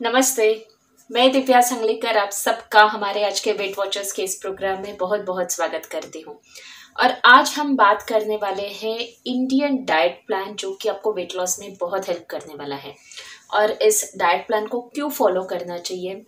नमस्ते। मैं दिव्या संगलेकर आप सबका हमारे आज के वेट वॉचर्स के इस प्रोग्राम में बहुत बहुत स्वागत करती हूँ। और आज हम बात करने वाले हैं इंडियन डाइट प्लान, जो कि आपको वेट लॉस में बहुत हेल्प करने वाला है। और इस डाइट प्लान को क्यों फॉलो करना चाहिए,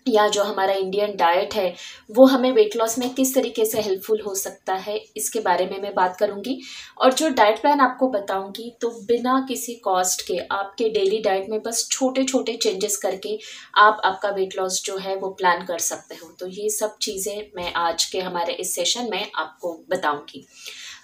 या जो हमारा इंडियन डाइट है वो हमें वेट लॉस में किस तरीके से हेल्पफुल हो सकता है, इसके बारे में मैं बात करूंगी। और जो डाइट प्लान आपको बताऊंगी तो बिना किसी कॉस्ट के आपके डेली डाइट में बस छोटे छोटे चेंजेस करके आप आपका वेट लॉस जो है वो प्लान कर सकते हो। तो ये सब चीज़ें मैं आज के हमारे इस सेशन में आपको बताऊंगी।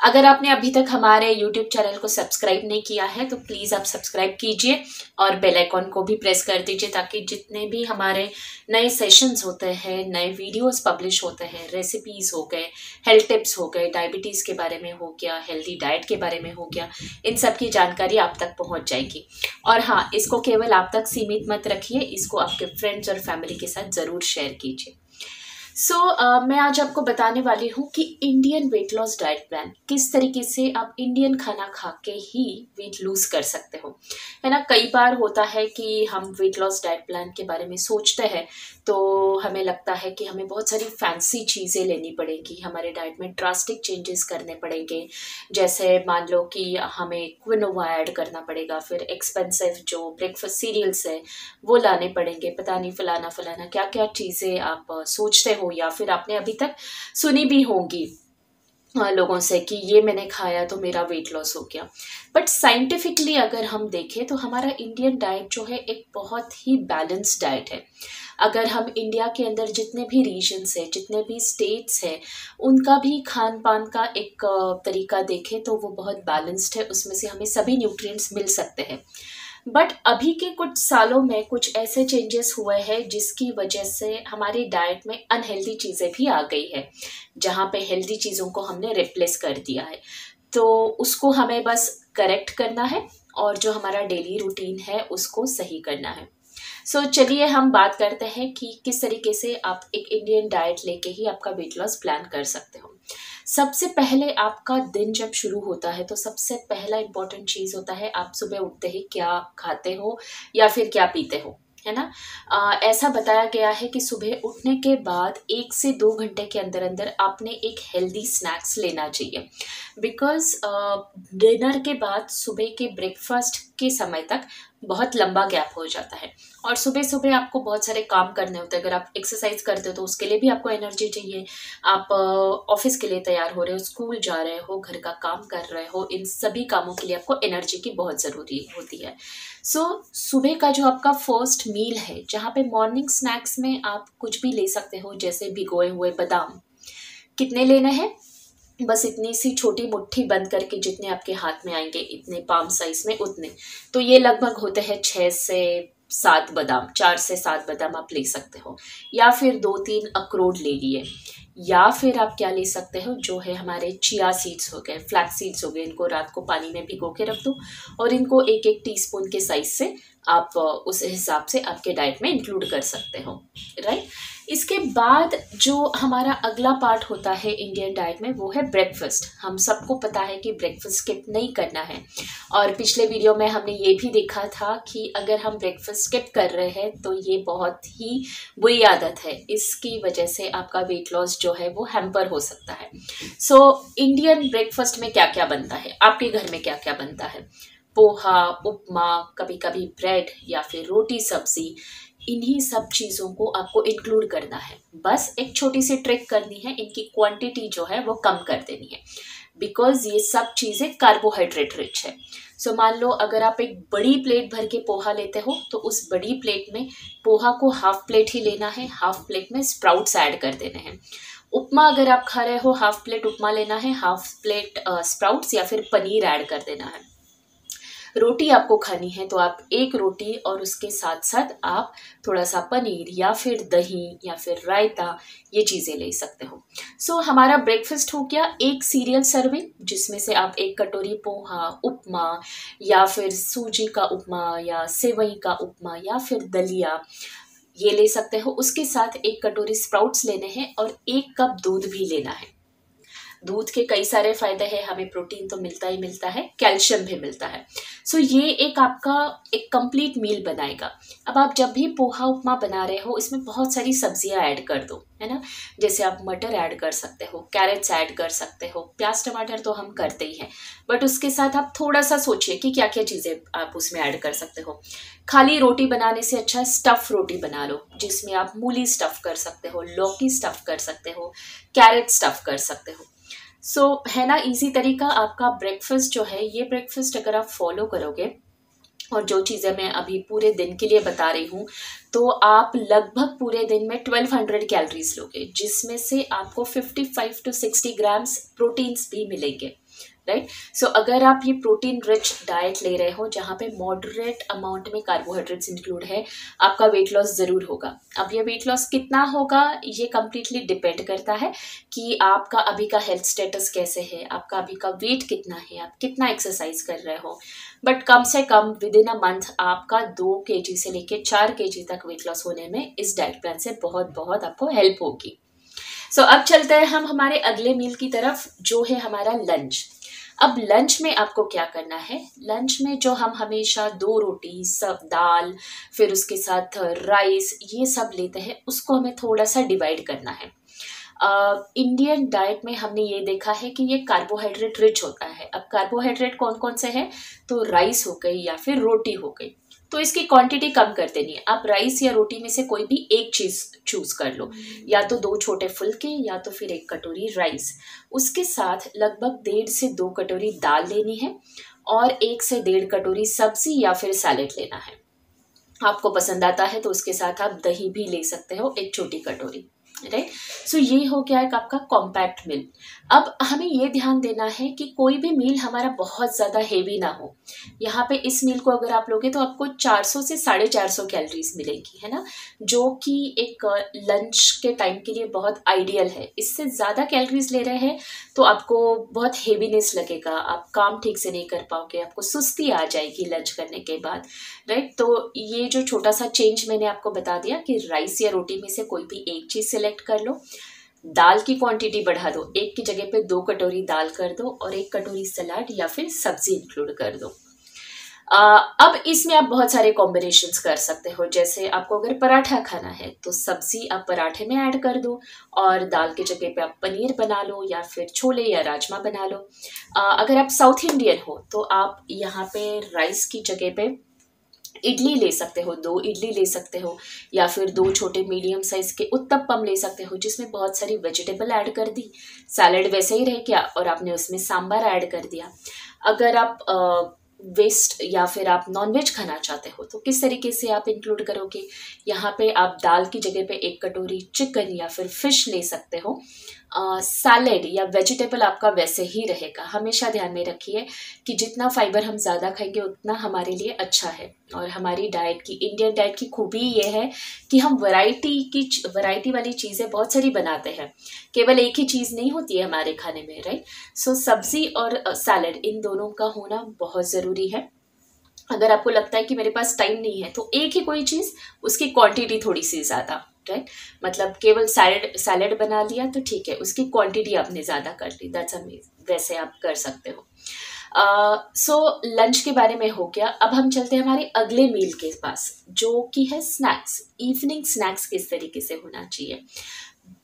अगर आपने अभी तक हमारे YouTube चैनल को सब्सक्राइब नहीं किया है तो प्लीज़ आप सब्सक्राइब कीजिए और बेल आइकॉन को भी प्रेस कर दीजिए, ताकि जितने भी हमारे नए सेशंस होते हैं, नए वीडियोस पब्लिश होते हैं, रेसिपीज़ हो गए, हेल्थ टिप्स हो गए, डायबिटीज़ के बारे में हो गया, हेल्दी डाइट के बारे में हो गया, इन सब की जानकारी आप तक पहुंच जाएगी। और हाँ, इसको केवल आप तक सीमित मत रखिए, इसको आपके फ्रेंड्स और फैमिली के साथ ज़रूर शेयर कीजिए। मैं आज आपको बताने वाली हूँ कि Indian weight loss diet plan किस तरीके से आप इंडियन खाना खा के ही वेट लूज कर सकते हो, है ना। कई बार होता है कि हम वेट लॉस डाइट प्लान के बारे में सोचते हैं तो हमें लगता है कि हमें बहुत सारी फैंसी चीज़ें लेनी पड़ेगी, हमारे डाइट में ड्रास्टिक चेंजेस करने पड़ेंगे। जैसे मान लो कि हमें क्विनोआ ऐड करना पड़ेगा, फिर एक्सपेंसिव जो ब्रेकफास्ट सीरियल्स है वो लाने पड़ेंगे, पता नहीं फलाना फलाना क्या क्या चीज़ें आप सोचते हो या फिर आपने अभी तक सुनी भी होंगी लोगों से कि ये मैंने खाया तो मेरा वेट लॉस हो गया। बट साइंटिफिकली अगर हम देखें तो हमारा इंडियन डाइट जो है एक बहुत ही बैलेंस्ड डाइट है। अगर हम इंडिया के अंदर जितने भी रीजन्स है, जितने भी स्टेट्स हैं, उनका भी खान पान का एक तरीका देखें तो वो बहुत बैलेंस्ड है, उसमें से हमें सभी न्यूट्रिएंट्स मिल सकते हैं। बट अभी के कुछ सालों में कुछ ऐसे चेंजेस हुए हैं जिसकी वजह से हमारी डाइट में अनहेल्दी चीज़ें भी आ गई है, जहाँ पे हेल्दी चीज़ों को हमने रिप्लेस कर दिया है। तो उसको हमें बस करेक्ट करना है और जो हमारा डेली रूटीन है उसको सही करना है। चलिए हम बात करते हैं कि किस तरीके से आप एक इंडियन डाइट लेके ही आपका वेट लॉस प्लान कर सकते हो। सबसे पहले आपका दिन जब शुरू होता है तो सबसे पहला इम्पोर्टेंट चीज़ होता है आप सुबह उठते ही क्या खाते हो या फिर क्या पीते हो, है ना। ऐसा बताया गया है कि सुबह उठने के बाद 1 से 2 घंटे के अंदर अंदर आपने एक हेल्दी स्नैक्स लेना चाहिए। बिकॉज डिनर के बाद सुबह के ब्रेकफास्ट के समय तक बहुत लंबा गैप हो जाता है और सुबह सुबह आपको बहुत सारे काम करने होते हैं। अगर आप एक्सरसाइज करते हो तो उसके लिए भी आपको एनर्जी चाहिए, आप ऑफिस के लिए तैयार हो रहे हो, स्कूल जा रहे हो, घर का काम कर रहे हो, इन सभी कामों के लिए आपको एनर्जी की बहुत ज़रूरी होती है। सुबह का जो आपका फर्स्ट मील है, जहाँ पे मॉर्निंग स्नैक्स में आप कुछ भी ले सकते हो, जैसे भिगोए हुए बादाम। कितने लेने हैं? बस इतनी सी छोटी मुट्ठी बंद करके जितने आपके हाथ में आएंगे, इतने पाम साइज में उतने, तो ये लगभग होते हैं 6 से 7 बादाम, 4 से 7 बादाम आप ले सकते हो। या फिर 2-3 अखरोट ले लिए, या फिर आप क्या ले सकते हो, जो है हमारे चिया सीड्स हो गए, फ्लैक्स सीड्स हो गए, इनको रात को पानी में भिगो के रख दो और इनको 1-1 टीस्पून के साइज से आप उस हिसाब से आपके डाइट में इंक्लूड कर सकते हो, राइट। इसके बाद जो हमारा अगला पार्ट होता है इंडियन डाइट में वो है ब्रेकफास्ट। हम सबको पता है कि ब्रेकफास्ट स्किप नहीं करना है, और पिछले वीडियो में हमने ये भी देखा था कि अगर हम ब्रेकफास्ट स्किप कर रहे हैं तो ये बहुत ही बुरी आदत है, इसकी वजह से आपका वेट लॉस जो है वो हैम्पर हो सकता है। इंडियन ब्रेकफास्ट में क्या क्या बनता है, आपके घर में क्या क्या बनता है? पोहा, उपमा, कभी कभी ब्रेड या फिर रोटी सब्जी, इन्हीं सब चीज़ों को आपको इंक्लूड करना है। बस एक छोटी सी ट्रिक करनी है, इनकी क्वांटिटी जो है वो कम कर देनी है, बिकॉज ये सब चीज़ें कार्बोहाइड्रेट रिच है। मान लो अगर आप एक बड़ी प्लेट भर के पोहा लेते हो तो उस बड़ी प्लेट में पोहा को हाफ प्लेट ही लेना है, हाफ प्लेट में स्प्राउट्स ऐड कर देने हैं। उपमा अगर आप खा रहे हो, हाफ प्लेट उपमा लेना है, हाफ प्लेट स्प्राउट्स या फिर पनीर ऐड कर देना है। रोटी आपको खानी है तो आप एक रोटी और उसके साथ साथ आप थोड़ा सा पनीर या फिर दही या फिर रायता, ये चीज़ें ले सकते हो। हमारा ब्रेकफास्ट हो गया एक सीरियल सर्विंग, जिसमें से आप एक कटोरी पोहा, उपमा या फिर सूजी का उपमा या सेवई का उपमा या फिर दलिया ये ले सकते हो। उसके साथ एक कटोरी स्प्राउट्स लेने हैं और 1 कप दूध भी लेना है। दूध के कई सारे फायदे हैं, हमें प्रोटीन तो मिलता ही मिलता है, कैल्शियम भी मिलता है। सो ये एक आपका एक कंप्लीट मील बनाएगा। अब आप जब भी पोहा उपमा बना रहे हो, इसमें बहुत सारी सब्जियां ऐड कर दो, है ना। जैसे आप मटर ऐड कर सकते हो, कैरेट्स ऐड कर सकते हो, प्याज टमाटर तो हम करते ही हैं, बट उसके साथ आप थोड़ा सा सोचिए कि क्या क्या चीज़ें आप उसमें ऐड कर सकते हो। खाली रोटी बनाने से अच्छा स्टफ़ रोटी बना लो, जिसमें आप मूली स्टफ़ कर सकते हो, लौकी स्टफ़ कर सकते हो, कैरेट स्टफ़ कर सकते हो। सो है ना इजी तरीका आपका ब्रेकफास्ट जो है, ये ब्रेकफास्ट अगर आप फॉलो करोगे और जो चीज़ें मैं अभी पूरे दिन के लिए बता रही हूँ, तो आप लगभग पूरे दिन में 1200 कैलोरीज लोगे, जिसमें से आपको 55 to 60 ग्राम्स प्रोटीन्स भी मिलेंगे, राइट। सो अगर आप ये प्रोटीन रिच डाइट ले रहे हो जहाँ पे मॉडरेट अमाउंट में कार्बोहाइड्रेट्स इंक्लूड है, आपका वेट लॉस ज़रूर होगा। अब ये वेट लॉस कितना होगा ये कम्प्लीटली डिपेंड करता है कि आपका अभी का हेल्थ स्टेटस कैसे है, आपका अभी का वेट कितना है, आप कितना एक्सरसाइज कर रहे हो। बट कम से come with in a month आपका 2 kg से लेके 4 kg तक वेट लॉस होने में इस डाइट प्लान से बहुत बहुत आपको हेल्प होगी। सो अब चलते हैं हम हमारे अगले मील की तरफ, जो है हमारा लंच। अब लंच में आपको क्या करना है, लंच में जो हम हमेशा 2 रोटी, सब दाल, फिर उसके साथ राइस, ये सब लेते हैं, उसको हमें थोड़ा सा डिवाइड करना है। इंडियन डाइट में हमने ये देखा है कि ये कार्बोहाइड्रेट रिच होता है। अब कार्बोहाइड्रेट कौन कौन से हैं, तो राइस हो गई या फिर रोटी हो गई, तो इसकी क्वांटिटी कम कर देनी है। आप राइस या रोटी में से कोई भी एक चीज़ चूज कर लो, या तो 2 छोटे फुल्के या तो फिर 1 कटोरी राइस। उसके साथ लगभग 1.5 से 2 कटोरी दाल लेनी है और 1 से 1.5 कटोरी सब्जी या फिर सैलेड लेना है। आपको पसंद आता है तो उसके साथ आप दही भी ले सकते हो, 1 छोटी कटोरी, राइट। सो ये हो गया एक आपका कॉम्पैक्ट मील। अब हमें ये ध्यान देना है कि कोई भी मील हमारा बहुत ज़्यादा हेवी ना हो। यहाँ पे इस मील को अगर आप लोगे तो आपको 400 से 450 कैलोरीज मिलेगी, है ना, जो कि एक लंच के टाइम के लिए बहुत आइडियल है। इससे ज़्यादा कैलोरीज ले रहे हैं तो आपको बहुत हेवीनेस लगेगा, आप काम ठीक से नहीं कर पाओगे, आपको सुस्ती आ जाएगी लंच करने के बाद, राइट। तो ये जो छोटा सा चेंज मैंने आपको बता दिया कि राइस या रोटी में से कोई भी एक चीज़ सेलेक्ट कर लो, दाल की क्वांटिटी बढ़ा दो, 1 की जगह पे 2 कटोरी दाल कर दो और 1 कटोरी सलाद या फिर सब्जी इंक्लूड कर दो। अब इसमें आप बहुत सारे कॉम्बिनेशंस कर सकते हो। जैसे आपको अगर पराठा खाना है तो सब्जी आप पराठे में ऐड कर दो और दाल की जगह पे आप पनीर बना लो या फिर छोले या राजमा बना लो। अगर आप साउथ इंडियन हो तो आप यहाँ पे राइस की जगह पे इडली ले सकते हो, 2 इडली ले सकते हो, या फिर 2 छोटे मीडियम साइज के उत्तपम ले सकते हो जिसमें बहुत सारी वेजिटेबल ऐड कर दी, सैलेड वैसे ही रह गया और आपने उसमें सांभर ऐड कर दिया। अगर आप वेस्ट या फिर आप नॉनवेज खाना चाहते हो तो किस तरीके से आप इंक्लूड करोगे, यहाँ पे आप दाल की जगह पे 1 कटोरी चिकन या फिर फिश ले सकते हो। सैलेड या वेजिटेबल आपका वैसे ही रहेगा। हमेशा ध्यान में रखिए कि जितना फाइबर हम ज़्यादा खाएंगे उतना हमारे लिए अच्छा है। और हमारी डाइट की, इंडियन डाइट की खूबी ये है कि हम वैरायटी वाली चीज़ें बहुत सारी बनाते हैं, केवल एक ही चीज़ नहीं होती है हमारे खाने में, राइट। सो सब्जी और सैलेड इन दोनों का होना बहुत ज़रूरी है। अगर आपको लगता है कि मेरे पास टाइम नहीं है तो एक ही कोई चीज़, उसकी क्वांटिटी थोड़ी सी ज़्यादा, राइट। मतलब केवल सैलेड बना लिया तो ठीक है, उसकी क्वांटिटी आपने ज़्यादा कर ली, दैट्स अमेजिंग, वैसे आप कर सकते हो। सो लंच के बारे में हो गया। अब हम चलते हैं हमारे अगले मील के पास, जो कि है स्नैक्स। इवनिंग स्नैक्स किस तरीके से होना चाहिए,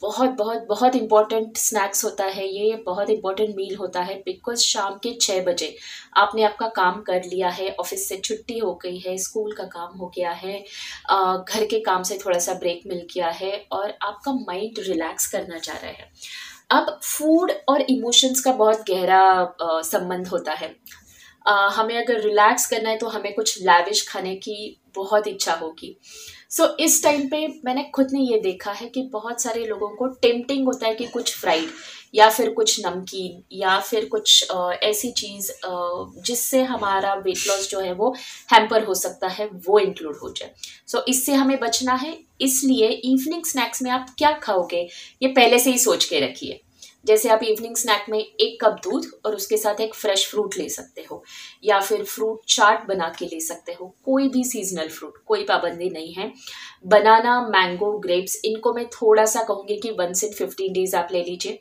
बहुत बहुत बहुत इंपॉर्टेंट स्नैक्स होता है ये, बहुत इंपॉर्टेंट मील होता है। बिकॉज शाम के 6 बजे आपने आपका काम कर लिया है, ऑफिस से छुट्टी हो गई है, स्कूल का काम हो गया है, घर के काम से थोड़ा सा ब्रेक मिल गया है और आपका माइंड रिलैक्स करना चाह रहा है। अब फूड और इमोशंस का बहुत गहरा संबंध होता है। हमें अगर रिलैक्स करना है तो हमें कुछ लैविश खाने की बहुत इच्छा होगी। सो इस टाइम पे मैंने खुद ने ये देखा है कि बहुत सारे लोगों को टेम्पटिंग होता है कि कुछ फ्राइड या फिर कुछ नमकीन या फिर कुछ ऐसी चीज़ जिससे हमारा वेट लॉस जो है वो हैम्पर हो सकता है, वो इंक्लूड हो जाए। सो इससे हमें बचना है। इसलिए इवनिंग स्नैक्स में आप क्या खाओगे ये पहले से ही सोच के रखिए। जैसे आप इवनिंग स्नैक में 1 कप दूध और उसके साथ एक फ्रेश फ्रूट ले सकते हो, या फिर फ्रूट चाट बना के ले सकते हो, कोई भी सीजनल फ्रूट, कोई पाबंदी नहीं है। बनाना, मैंगो, ग्रेप्स, इनको मैं थोड़ा सा कहूँगी कि 1 से 15 डेज आप ले लीजिए।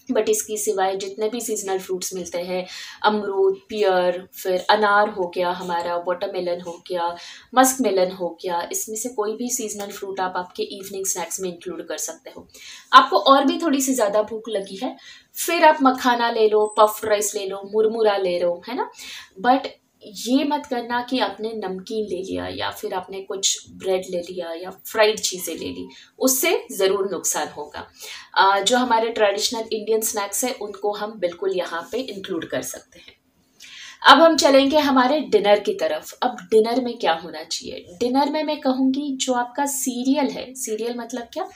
बट इसकी सिवाय जितने भी सीजनल फ्रूट्स मिलते हैं, अमरूद, पियर, फिर अनार हो गया हमारा, वाटरमेलन हो गया, मस्क मेलन हो गया, इसमें से कोई भी सीजनल फ्रूट आप आपके इवनिंग स्नैक्स में इंक्लूड कर सकते हो। आपको और भी थोड़ी सी ज़्यादा भूख लगी है, फिर आप मखाना ले लो, पफ्ड राइस ले लो, मुरमुरा ले लो, है ना। बट ये मत करना कि आपने नमकीन ले लिया या फिर आपने कुछ ब्रेड ले लिया या फ्राइड चीज़ें ले ली, उससे ज़रूर नुकसान होगा। जो हमारे ट्रेडिशनल इंडियन स्नैक्स है उनको हम बिल्कुल यहाँ पे इंक्लूड कर सकते हैं। अब हम चलेंगे हमारे डिनर की तरफ। अब डिनर में क्या होना चाहिए? डिनर में मैं कहूँगी जो आपका सीरियल है, सीरियल मतलब क्या,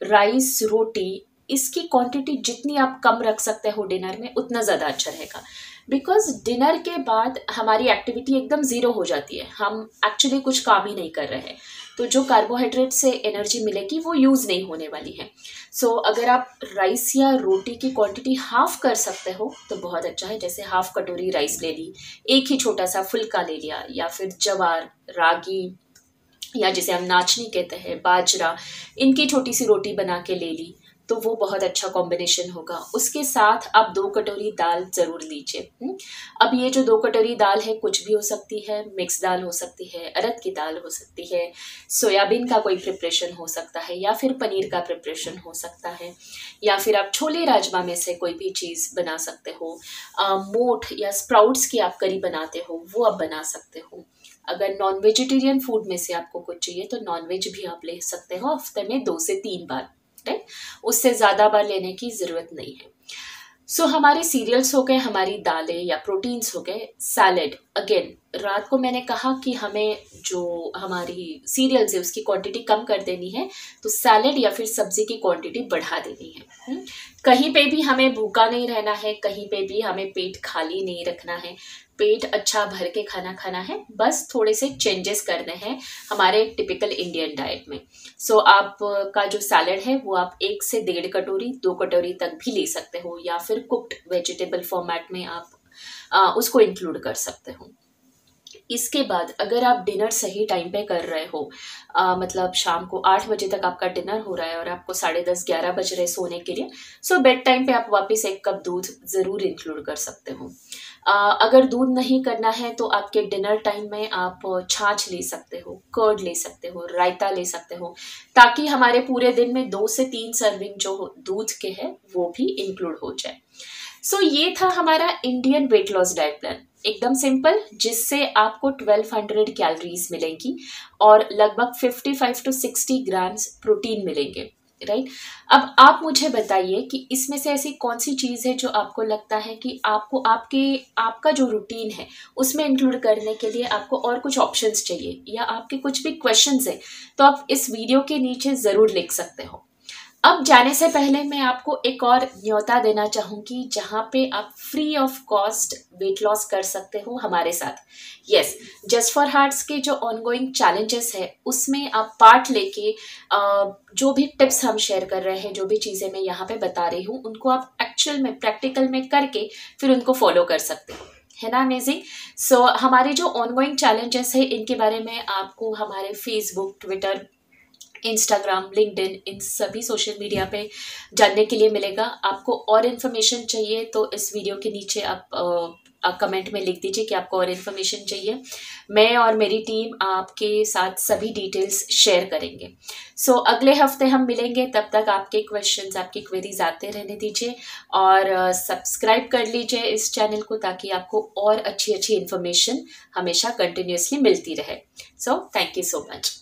राइस, रोटी, इसकी क्वांटिटी जितनी आप कम रख सकते हो डिनर में उतना ज़्यादा अच्छा रहेगा। बिकॉज डिनर के बाद हमारी एक्टिविटी एकदम ज़ीरो हो जाती है, हम एक्चुअली कुछ काम ही नहीं कर रहे हैं, तो जो कार्बोहाइड्रेट से एनर्जी मिलेगी वो यूज़ नहीं होने वाली है। सो अगर आप राइस या रोटी की क्वांटिटी हाफ कर सकते हो तो बहुत अच्छा है। जैसे हाफ कटोरी राइस ले ली, एक ही छोटा सा फुल्का ले लिया, या फिर जवार, रागी, या जिसे हम नाचनी कहते हैं, बाजरा, इनकी छोटी सी रोटी बना के ले ली, तो वो बहुत अच्छा कॉम्बिनेशन होगा। उसके साथ आप 2 कटोरी दाल ज़रूर लीजिए। अब ये जो 2 कटोरी दाल है कुछ भी हो सकती है, मिक्स दाल हो सकती है, अरहर की दाल हो सकती है, सोयाबीन का कोई प्रिपरेशन हो सकता है, या फिर पनीर का प्रिपरेशन हो सकता है, या फिर आप छोले राजमा में से कोई भी चीज़ बना सकते हो। मोठ या स्प्राउट्स की आप करी बनाते हो वो आप बना सकते हो। अगर नॉन वेजिटेरियन फूड में से आपको कुछ चाहिए तो नॉन वेज भी आप ले सकते हो हफ्ते में 2 से 3 बार, राइट। उससे ज़्यादा बार लेने की ज़रूरत नहीं है। सो हमारे सीरियल्स हो गए, हमारी दालें या प्रोटीन्स हो गए। सैलेड, अगेन रात को मैंने कहा कि हमें जो हमारी सीरियल्स है उसकी क्वांटिटी कम कर देनी है, तो सैलेड या फिर सब्जी की क्वांटिटी बढ़ा देनी है। कहीं पे भी हमें भूखा नहीं रहना है, कहीं पे भी हमें पेट खाली नहीं रखना है, पेट अच्छा भर के खाना खाना है, बस थोड़े से चेंजेस करने हैं हमारे टिपिकल इंडियन डाइट में। सो आप का जो सैलेड है वो आप 1 से 1.5 कटोरी, 2 कटोरी तक भी ले सकते हो, या फिर कुक्ड वेजिटेबल फॉर्मेट में आप उसको इंक्लूड कर सकते हो। इसके बाद अगर आप डिनर सही टाइम पे कर रहे हो, मतलब शाम को 8 बजे तक आपका डिनर हो रहा है और आपको 10:30-11 बज रहे सोने के लिए, सो बेड टाइम पे आप वापस 1 कप दूध ज़रूर इंक्लूड कर सकते हो। अगर दूध नहीं करना है तो आपके डिनर टाइम में आप छाछ ले सकते हो, कर्ड ले सकते हो, रायता ले सकते हो, ताकि हमारे पूरे दिन में 2 से 3 सर्विंग जो दूध के हैं वो भी इंक्लूड हो जाए। सो ये था हमारा Indian weight loss diet plan, एकदम सिंपल, जिससे आपको 1200 कैलोरीज मिलेंगी और लगभग 55 to 60 ग्राम्स प्रोटीन मिलेंगे, राइट। अब आप मुझे बताइए कि इसमें से ऐसी कौन सी चीज़ है जो आपको लगता है कि आपको आपका जो रूटीन है उसमें इंक्लूड करने के लिए आपको और कुछ ऑप्शंस चाहिए, या आपके कुछ भी क्वेश्चंस हैं तो आप इस वीडियो के नीचे ज़रूर लिख सकते हो। अब जाने से पहले मैं आपको एक और न्योता देना चाहूँगी जहाँ पे आप free of cost weight loss कर सकते हो हमारे साथ। यस, जस्ट फॉर हार्ट्स के जो ऑनगोइंग चैलेंजेस है उसमें आप पार्ट लेके जो भी टिप्स हम शेयर कर रहे हैं, जो भी चीज़ें मैं यहाँ पे बता रही हूँ, उनको आप एक्चुअल में प्रैक्टिकल में करके फिर उनको फॉलो कर सकते हो, है ना। अमेजिंग। सो हमारे जो ऑनगोइंग चैलेंजेस है इनके बारे में आपको हमारे फेसबुक, ट्विटर, इंस्टाग्राम, लिंक्डइन, इन सभी सोशल मीडिया पे जानने के लिए मिलेगा। आपको और इन्फॉर्मेशन चाहिए तो इस वीडियो के नीचे आप कमेंट में लिख दीजिए कि आपको और इन्फॉर्मेशन चाहिए। मैं और मेरी टीम आपके साथ सभी डिटेल्स शेयर करेंगे। सो अगले हफ्ते हम मिलेंगे, तब तक आपके क्वेश्चंस, आपकी क्वेरीज आते रहने दीजिए और सब्सक्राइब कर लीजिए इस चैनल को, ताकि आपको और अच्छी अच्छी इन्फॉर्मेशन हमेशा कंटिन्यूसली मिलती रहे। So thank you so much.